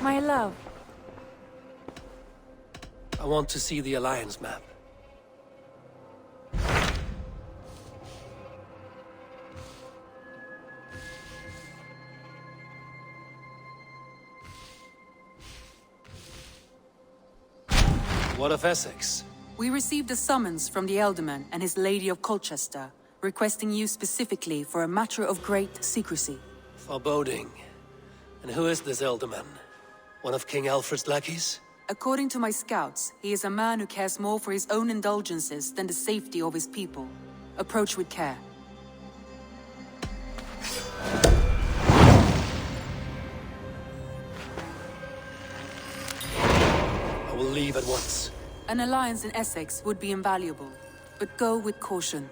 My love. I want to see the Alliance map. What of Essex? We received a summons from the Elderman and his Lady of Colchester, requesting you specifically for a matter of great secrecy. Foreboding. And who is this Elderman? One of King Alfred's lackeys? According to my scouts, he is a man who cares more for his own indulgences than the safety of his people. Approach with care. I will leave at once. An alliance in Essex would be invaluable, but go with caution.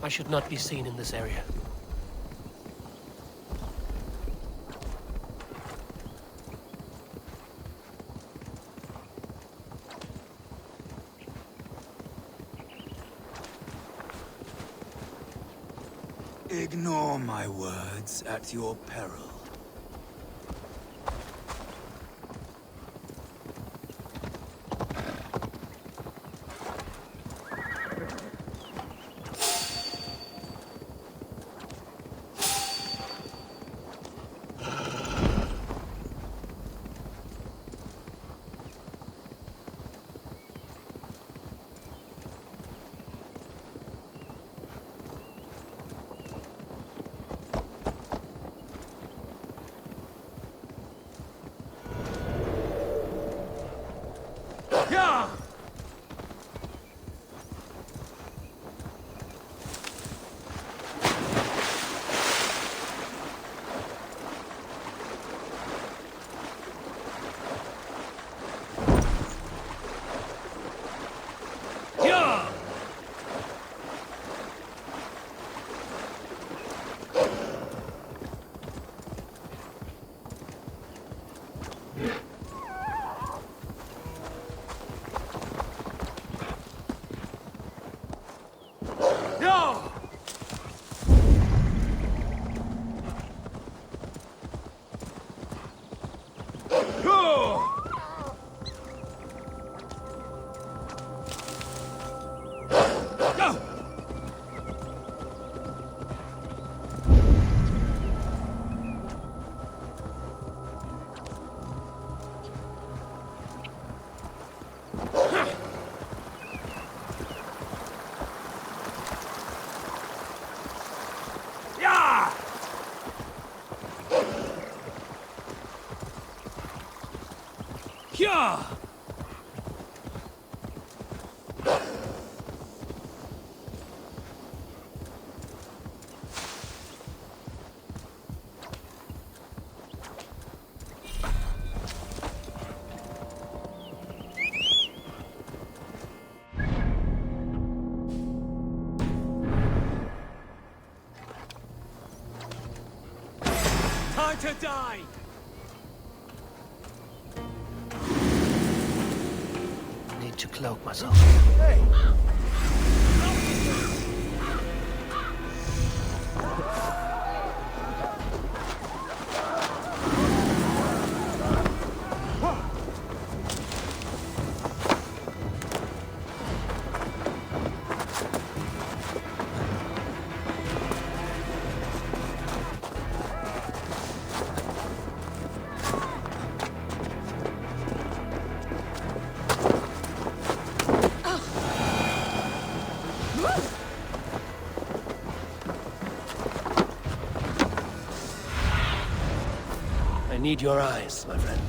I should not be seen in this area. Ignore my words at your peril. Yeah! Time to die! Need to cloak myself. Hey! I need your eyes, my friend.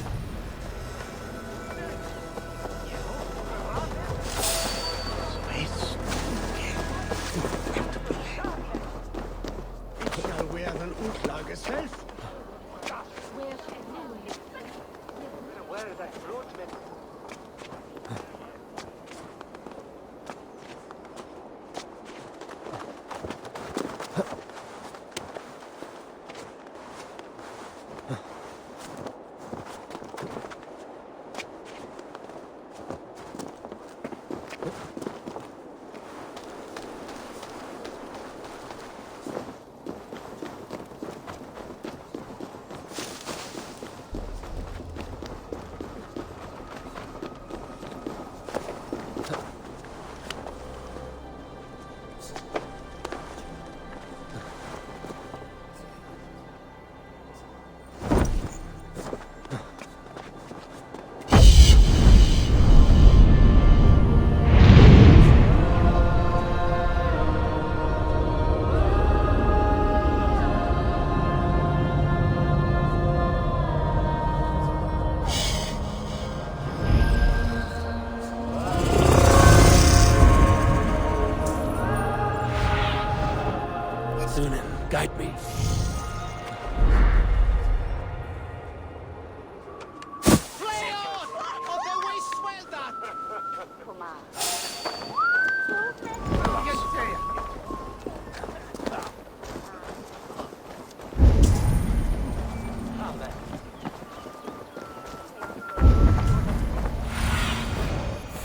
Guide me.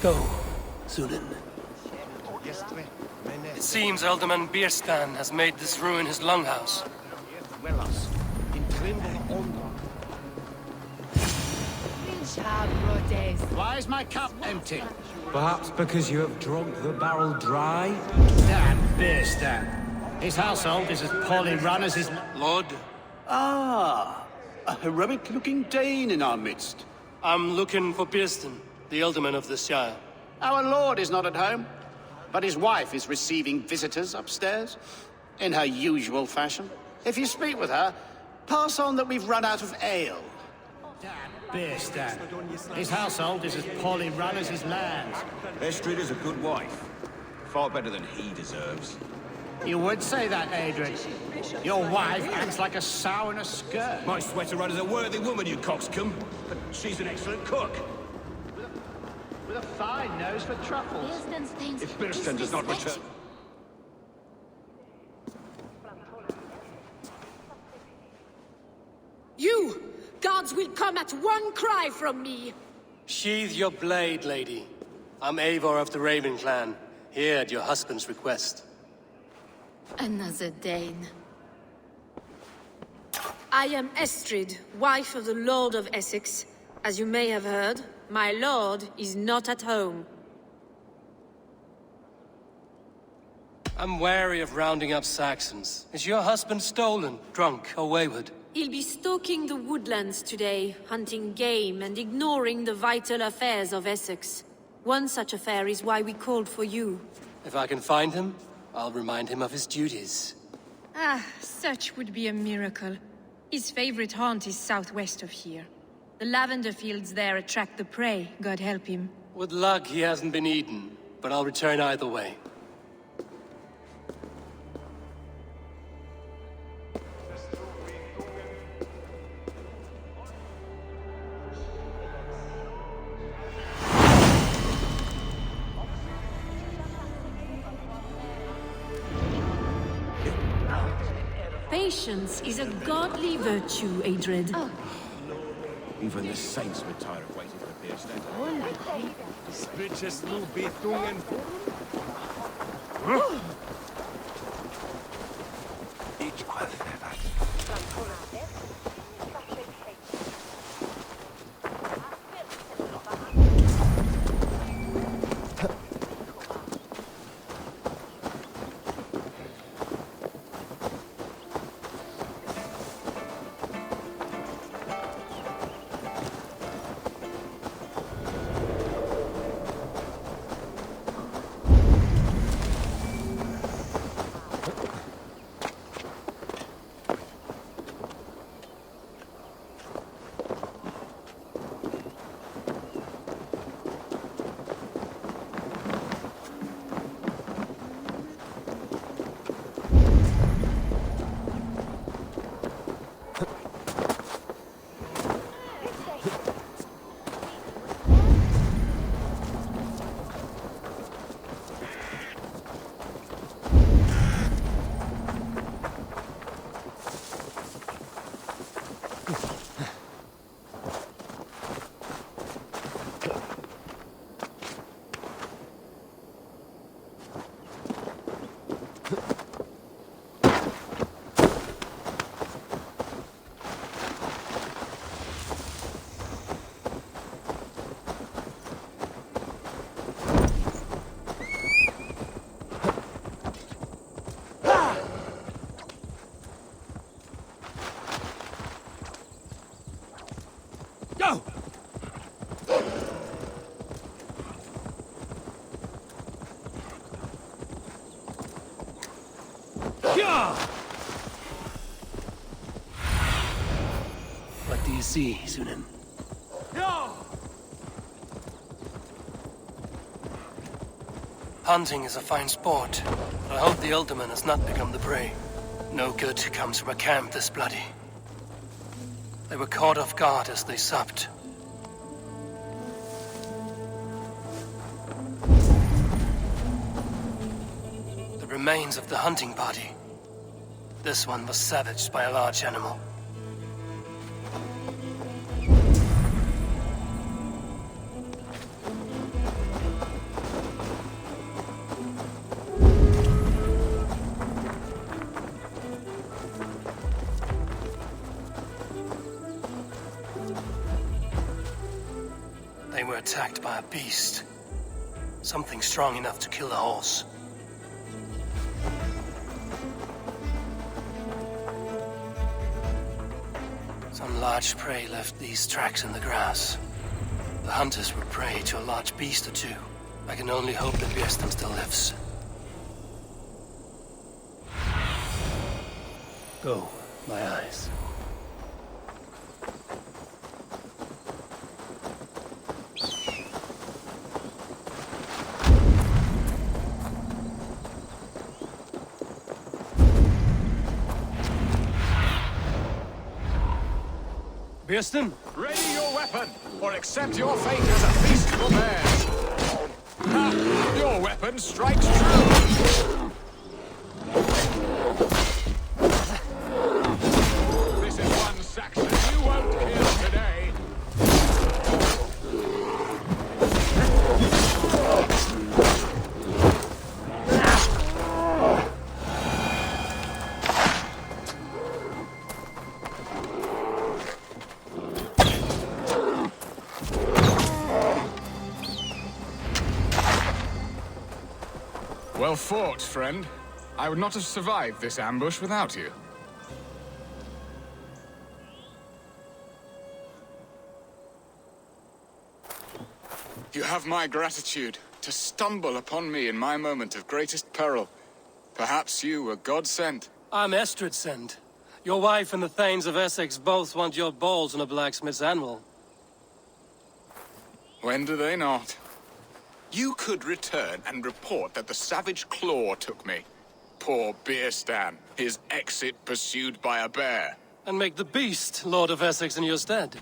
Go, Sunan. It seems Alderman Bierstan has made this ruin his longhouse. Why is my cup empty? Perhaps because you have drunk the barrel dry? Damn Bierstan. His household is as poorly run as his... Lord, Ah, a heroic-looking Dane in our midst. I'm looking for Bierstan, the Alderman of the Shire. Our lord is not at home, but his wife is receiving visitors upstairs, in her usual fashion. If you speak with her, pass on that we've run out of ale. Damn Bierstan. His household is as poorly run as his lands. Estrid is a good wife. Far better than he deserves. You would say that, Adrian. Your wife acts like a sow in a skirt. My sweater runner's a worthy woman, you coxcomb. But she's an excellent cook. With a fine nose for truffles. If Bierstan does not return... You! Guards will come at one cry from me! Sheathe your blade, lady. I'm Eivor of the Raven clan, here at your husband's request. Another Dane. I am Estrid, wife of the Lord of Essex. As you may have heard, my lord is not at home. I'm wary of rounding up Saxons. Is your husband stolen, drunk, or wayward? He'll be stalking the woodlands today, hunting game and ignoring the vital affairs of Essex. One such affair is why we called for you. If I can find him, I'll remind him of his duties. Ah, such would be a miracle. His favorite haunt is southwest of here. The lavender fields there attract the prey, God help him. With luck, he hasn't been eaten, but I'll return either way. Patience is a godly virtue, Adred. Even the saints would tire of waiting for a beer stand. What do you see, Sunan? Hunting is a fine sport, but I hope the Alderman has not become the prey. No good comes from a camp this bloody. They were caught off guard as they supped. The remains of the hunting party. This one was savaged by a large animal. They were attacked by a beast. Something strong enough to kill a horse. Some large prey left these tracks in the grass. The hunters were prey to a large beast or two. I can only hope that Björsten still lives. Go, my eyes. Björsten? Ready your weapon, or accept your fate as a feast for bears. Ha! Your weapon strikes true. This is one Saxon you won't kill today. Well fought, friend. I would not have survived this ambush without you. You have my gratitude to stumble upon me in my moment of greatest peril. Perhaps you were God-sent. I'm Estrid sent. Your wife and the Thanes of Essex both want your balls on a blacksmith's anvil. When do they not? You could return and report that the savage Claw took me. Poor Beerstan, his exit pursued by a bear. And make the beast Lord of Essex in your stead.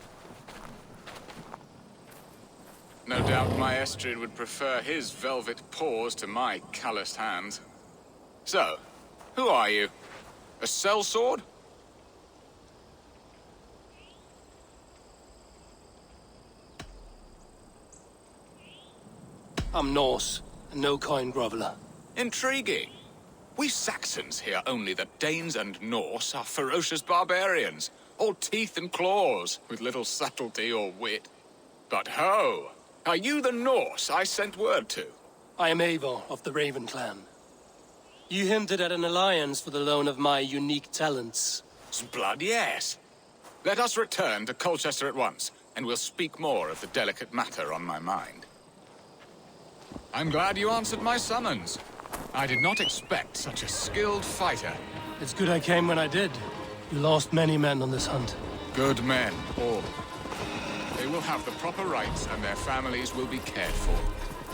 No doubt my Estrid would prefer his velvet paws to my calloused hands. So, who are you? A sellsword? I'm Norse, and no coin groveler. Intriguing. We Saxons hear only that Danes and Norse are ferocious barbarians, all teeth and claws, with little subtlety or wit. But ho! Are you the Norse I sent word to? I am Eivor of the Raven clan. You hinted at an alliance for the loan of my unique talents. Blood, yes. Let us return to Colchester at once, and we'll speak more of the delicate matter on my mind. I'm glad you answered my summons. I did not expect such a skilled fighter. It's good I came when I did. You lost many men on this hunt. Good men, all. They will have the proper rights, and their families will be cared for.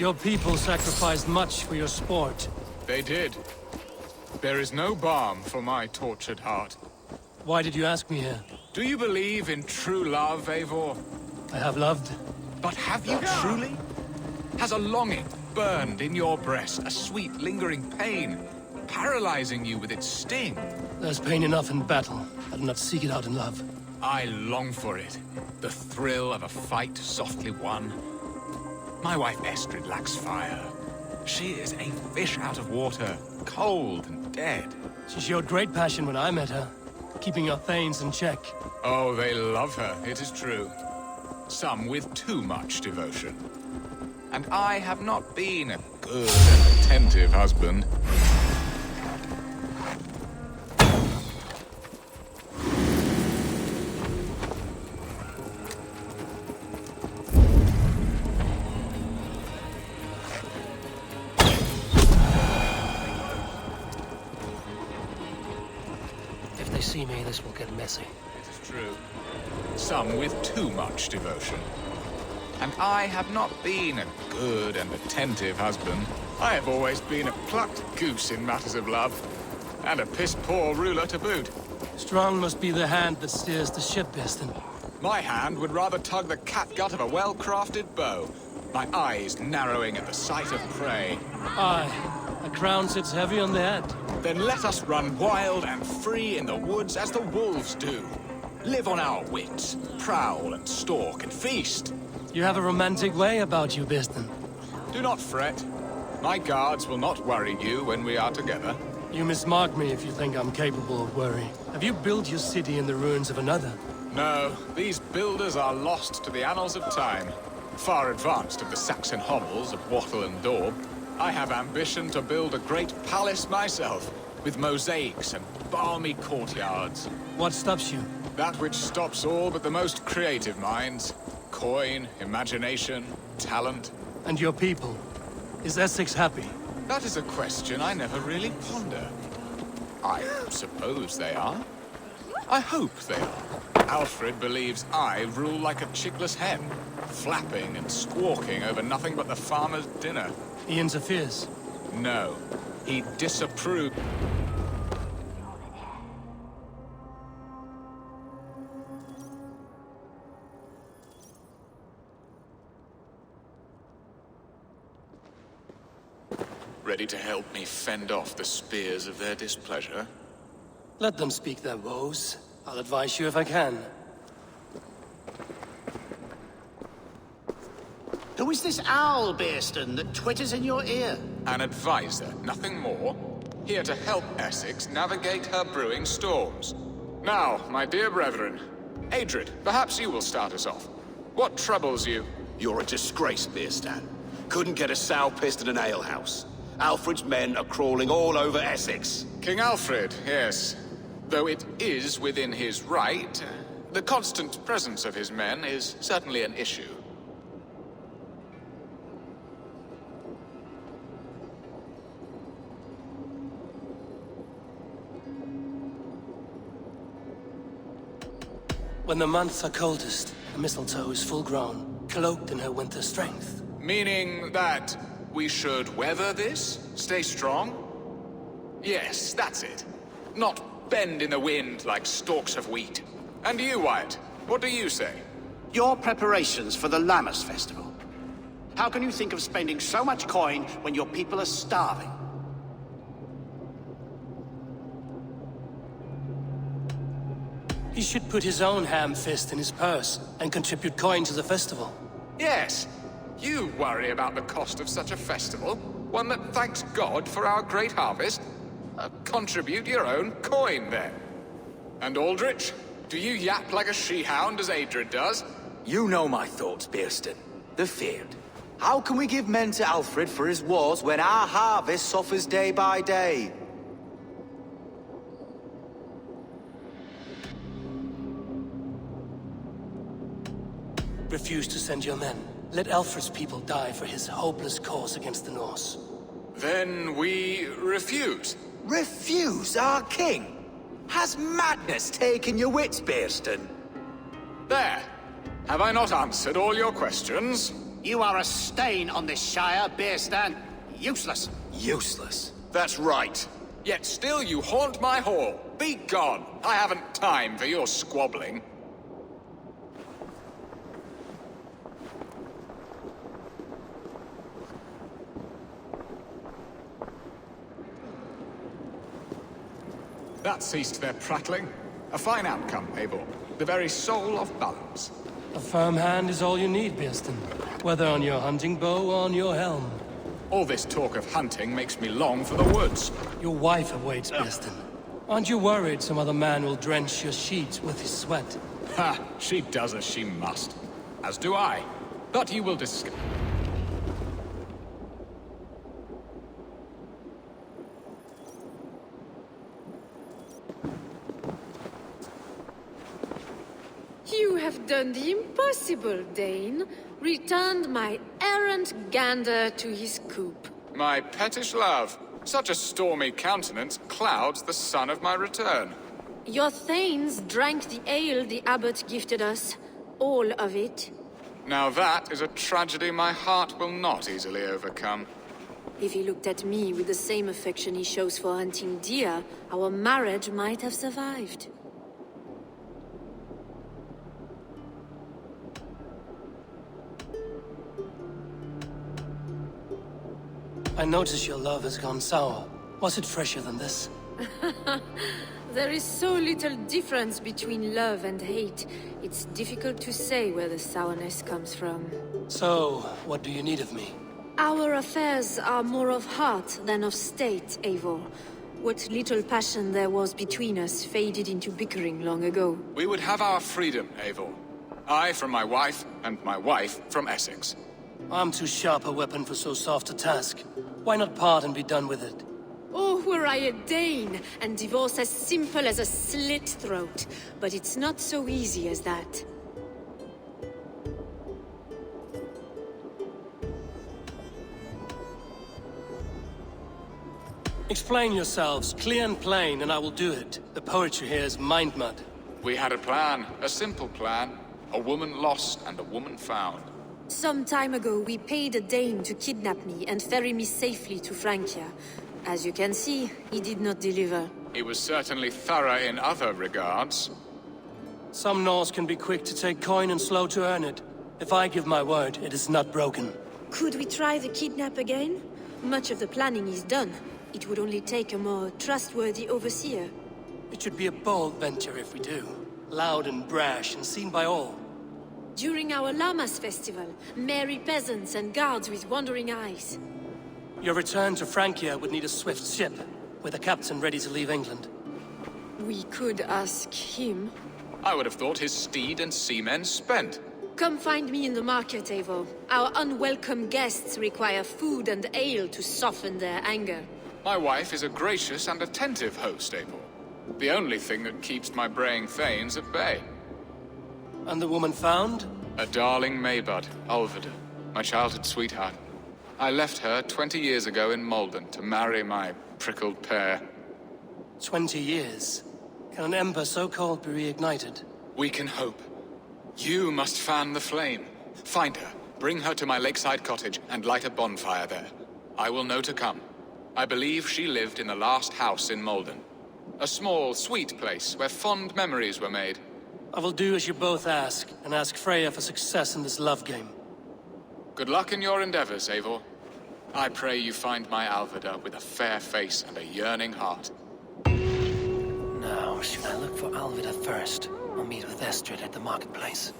Your people sacrificed much for your sport. They did. There is no balm for my tortured heart. Why did you ask me here? Do you believe in true love, Eivor? I have loved. But have you truly? Has a longing burned in your breast, a sweet, lingering pain, paralyzing you with its sting? There's pain enough in battle. I do not seek it out in love. I long for it. The thrill of a fight softly won. My wife Estrid lacks fire. She is a fish out of water, cold and dead. She showed great passion when I met her, keeping your Thanes in check. Oh, they love her, it is true. Some with too much devotion. And I have not been a good and attentive husband. If they see me, this will get messy. It is true. Some with too much devotion. And I have not been a good and attentive husband. I have always been a plucked goose in matters of love. And a piss-poor ruler to boot. Strong must be the hand that steers the ship, Beerstan. My hand would rather tug the catgut of a well-crafted bow. My eyes narrowing at the sight of prey. Aye, a crown sits heavy on the head. Then let us run wild and free in the woods as the wolves do. Live on our wits, prowl and stalk and feast. You have a romantic way about you, Beerstan. Do not fret. My guards will not worry you when we are together. You mismark me if you think I'm capable of worry. Have you built your city in the ruins of another? No, these builders are lost to the annals of time. Far advanced of the Saxon hovels of Wattle and Daub, I have ambition to build a great palace myself, with mosaics and balmy courtyards. What stops you? That which stops all but the most creative minds. Coin, imagination, talent. And your people? Is Essex happy? That is a question I never really ponder. I suppose they are. I hope they are. Alfred believes I rule like a chickless hen, flapping and squawking over nothing but the farmer's dinner. He interferes. No, he disapproves. Ready to help me fend off the spears of their displeasure? Let them speak their woes. I'll advise you if I can. Who is this owl, Beerstan, that twitters in your ear? An advisor, nothing more. Here to help Essex navigate her brewing storms. Now, my dear brethren, Adrid, perhaps you will start us off. What troubles you? You're a disgrace, Beerstan. Couldn't get a sow pissed in an alehouse. Alfred's men are crawling all over Essex. King Alfred, yes. Though it is within his right, the constant presence of his men is certainly an issue. When the months are coldest, the mistletoe is full grown, cloaked in her winter strength. Meaning that we should weather this? Stay strong? Yes, that's it. Not bend in the wind like stalks of wheat. And you, Wyatt, what do you say? Your preparations for the Lammas festival. How can you think of spending so much coin when your people are starving? He should put his own ham fist in his purse and contribute coin to the festival. Yes. You worry about the cost of such a festival, one that thanks God for our great harvest. Contribute your own coin, then. And Aldrich, do you yap like a she-hound as Adred does? You know my thoughts, Bearston. The feared. How can we give men to Alfred for his wars when our harvest suffers day by day? Refuse to send your men. Let Alfred's people die for his hopeless cause against the Norse. Then we refuse. Refuse our king? Has madness taken your wits, Bearston? There. Have I not answered all your questions? You are a stain on this Shire, Bearstan. Useless. Useless. That's right. Yet still you haunt my hall. Be gone. I haven't time for your squabbling. That ceased their prattling. A fine outcome, Eivor. The very soul of balance. A firm hand is all you need, Bearston. Whether on your hunting bow or on your helm. All this talk of hunting makes me long for the woods. Your wife awaits, Bearston. Aren't you worried some other man will drench your sheets with his sweat? Ha! She does as she must. As do I. But you will discuss. You have done the impossible, Dane. Returned my errant gander to his coop. My pettish love. Such a stormy countenance clouds the sun of my return. Your thanes drank the ale the abbot gifted us. All of it. Now that is a tragedy my heart will not easily overcome. If he looked at me with the same affection he shows for hunting deer, our marriage might have survived. I notice your love has gone sour. Was it fresher than this? There is so little difference between love and hate. It's difficult to say where the sourness comes from. So, what do you need of me? Our affairs are more of heart than of state, Eivor. What little passion there was between us faded into bickering long ago. We would have our freedom, Eivor. I from my wife, and my wife from Essex. I'm too sharp a weapon for so soft a task. Why not part and be done with it? Oh, were I a Dane, and divorce as simple as a slit throat. But it's not so easy as that. Explain yourselves, clear and plain, and I will do it. The poetry here is mind mud. We had a plan, a simple plan. A woman lost and a woman found. Some time ago, we paid a Dane to kidnap me and ferry me safely to Francia. As you can see, he did not deliver. He was certainly thorough in other regards. Some Norse can be quick to take coin and slow to earn it. If I give my word, it is not broken. Could we try the kidnap again? Much of the planning is done. It would only take a more trustworthy overseer. It should be a bold venture if we do. Loud and brash and seen by all. During our Lammas festival, merry peasants and guards with wandering eyes. Your return to Francia would need a swift ship, with a captain ready to leave England. We could ask him. I would have thought his steed and seamen spent. Come find me in the market, Eivor. Our unwelcome guests require food and ale to soften their anger. My wife is a gracious and attentive host, Eivor. The only thing that keeps my braying thanes at bay. And the woman found? A darling Maybud, Ulvida, my childhood sweetheart. I left her 20 years ago in Malden to marry my prickled pear. 20 years? Can an ember so cold be reignited? We can hope. You must fan the flame. Find her, bring her to my lakeside cottage, and light a bonfire there. I will know to come. I believe she lived in the last house in Malden. A small, sweet place where fond memories were made. I will do as you both ask, and ask Freya for success in this love game. Good luck in your endeavors, Eivor. I pray you find my Alvida with a fair face and a yearning heart. Now, should I look for Alvida first, or meet with Estrid at the marketplace?